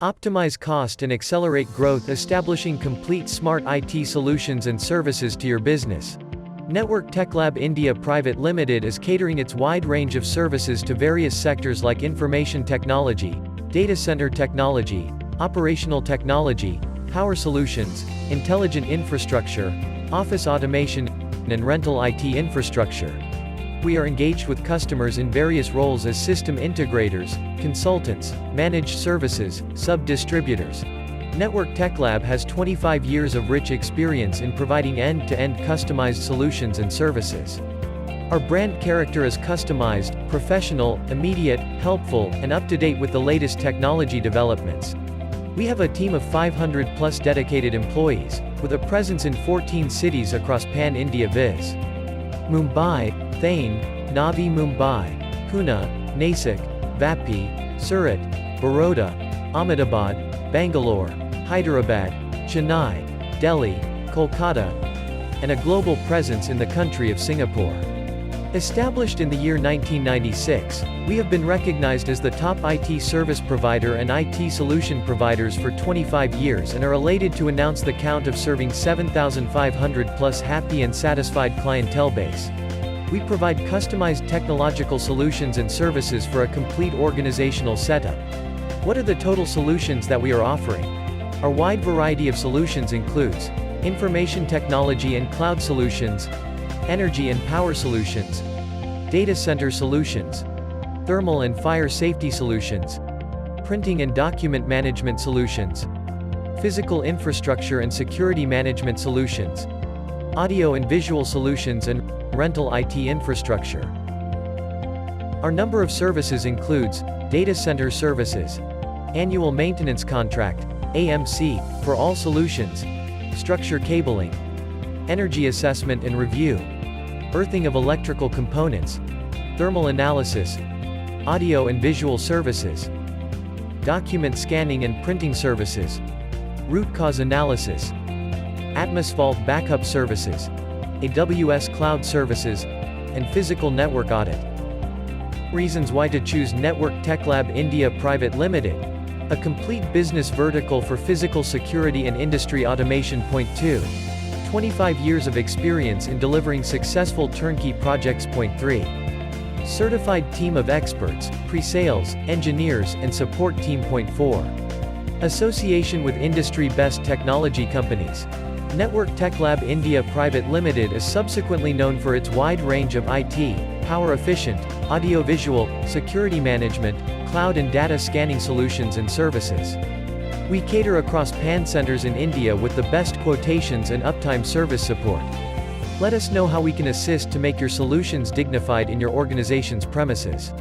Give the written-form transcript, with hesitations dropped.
Optimize cost and accelerate growth, establishing complete smart IT solutions and services to your business. Network Techlab India Private Limited is catering its wide range of services to various sectors like information technology, data center technology, operational technology, power solutions, intelligent infrastructure, office automation, and rental IT infrastructure. We are engaged with customers in various roles as system integrators, consultants, managed services, sub-distributors. Network Techlab has 25 years of rich experience in providing end-to-end customized solutions and services. Our brand character is customized, professional, immediate, helpful, and up-to-date with the latest technology developments. We have a team of 500+ dedicated employees, with a presence in 14 cities across pan-India viz. Mumbai, Thane, Navi Mumbai, Pune, Nasik, Vapi, Surat, Baroda, Ahmedabad, Bangalore, Hyderabad, Chennai, Delhi, Kolkata, and a global presence in the country of Singapore. Established in the year 1996, we have been recognized as the top IT service provider and IT solution providers for 25 years and are elated to announce the count of serving 7,500+ happy and satisfied clientele base. We provide customized technological solutions and services for a complete organizational setup. What are the total solutions that we are offering? Our wide variety of solutions includes information technology and cloud solutions, energy and power solutions, data center solutions, thermal and fire safety solutions, printing and document management solutions, physical infrastructure and security management solutions, audio and visual solutions, and rental IT infrastructure. Our number of services includes data center services, annual maintenance contract, AMC, for all solutions, structure cabling, energy assessment and review, earthing of electrical components, thermal analysis, audio and visual services, document scanning and printing services, root cause analysis, Atmosvault backup services, AWS cloud services, and physical network audit. Reasons why to choose Network Techlab India Private Limited. A complete business vertical for physical security and industry automation. Point 2. 25 years of experience in delivering successful turnkey projects. Point 3. Certified team of experts, pre-sales, engineers, and support team. Point 4. Association with industry best technology companies. Network Techlab India Private Limited is subsequently known for its wide range of IT, power-efficient, audio-visual, security management, cloud and data scanning solutions and services. We cater across PAN centers in India with the best quotations and uptime service support. Let us know how we can assist to make your solutions dignified in your organization's premises.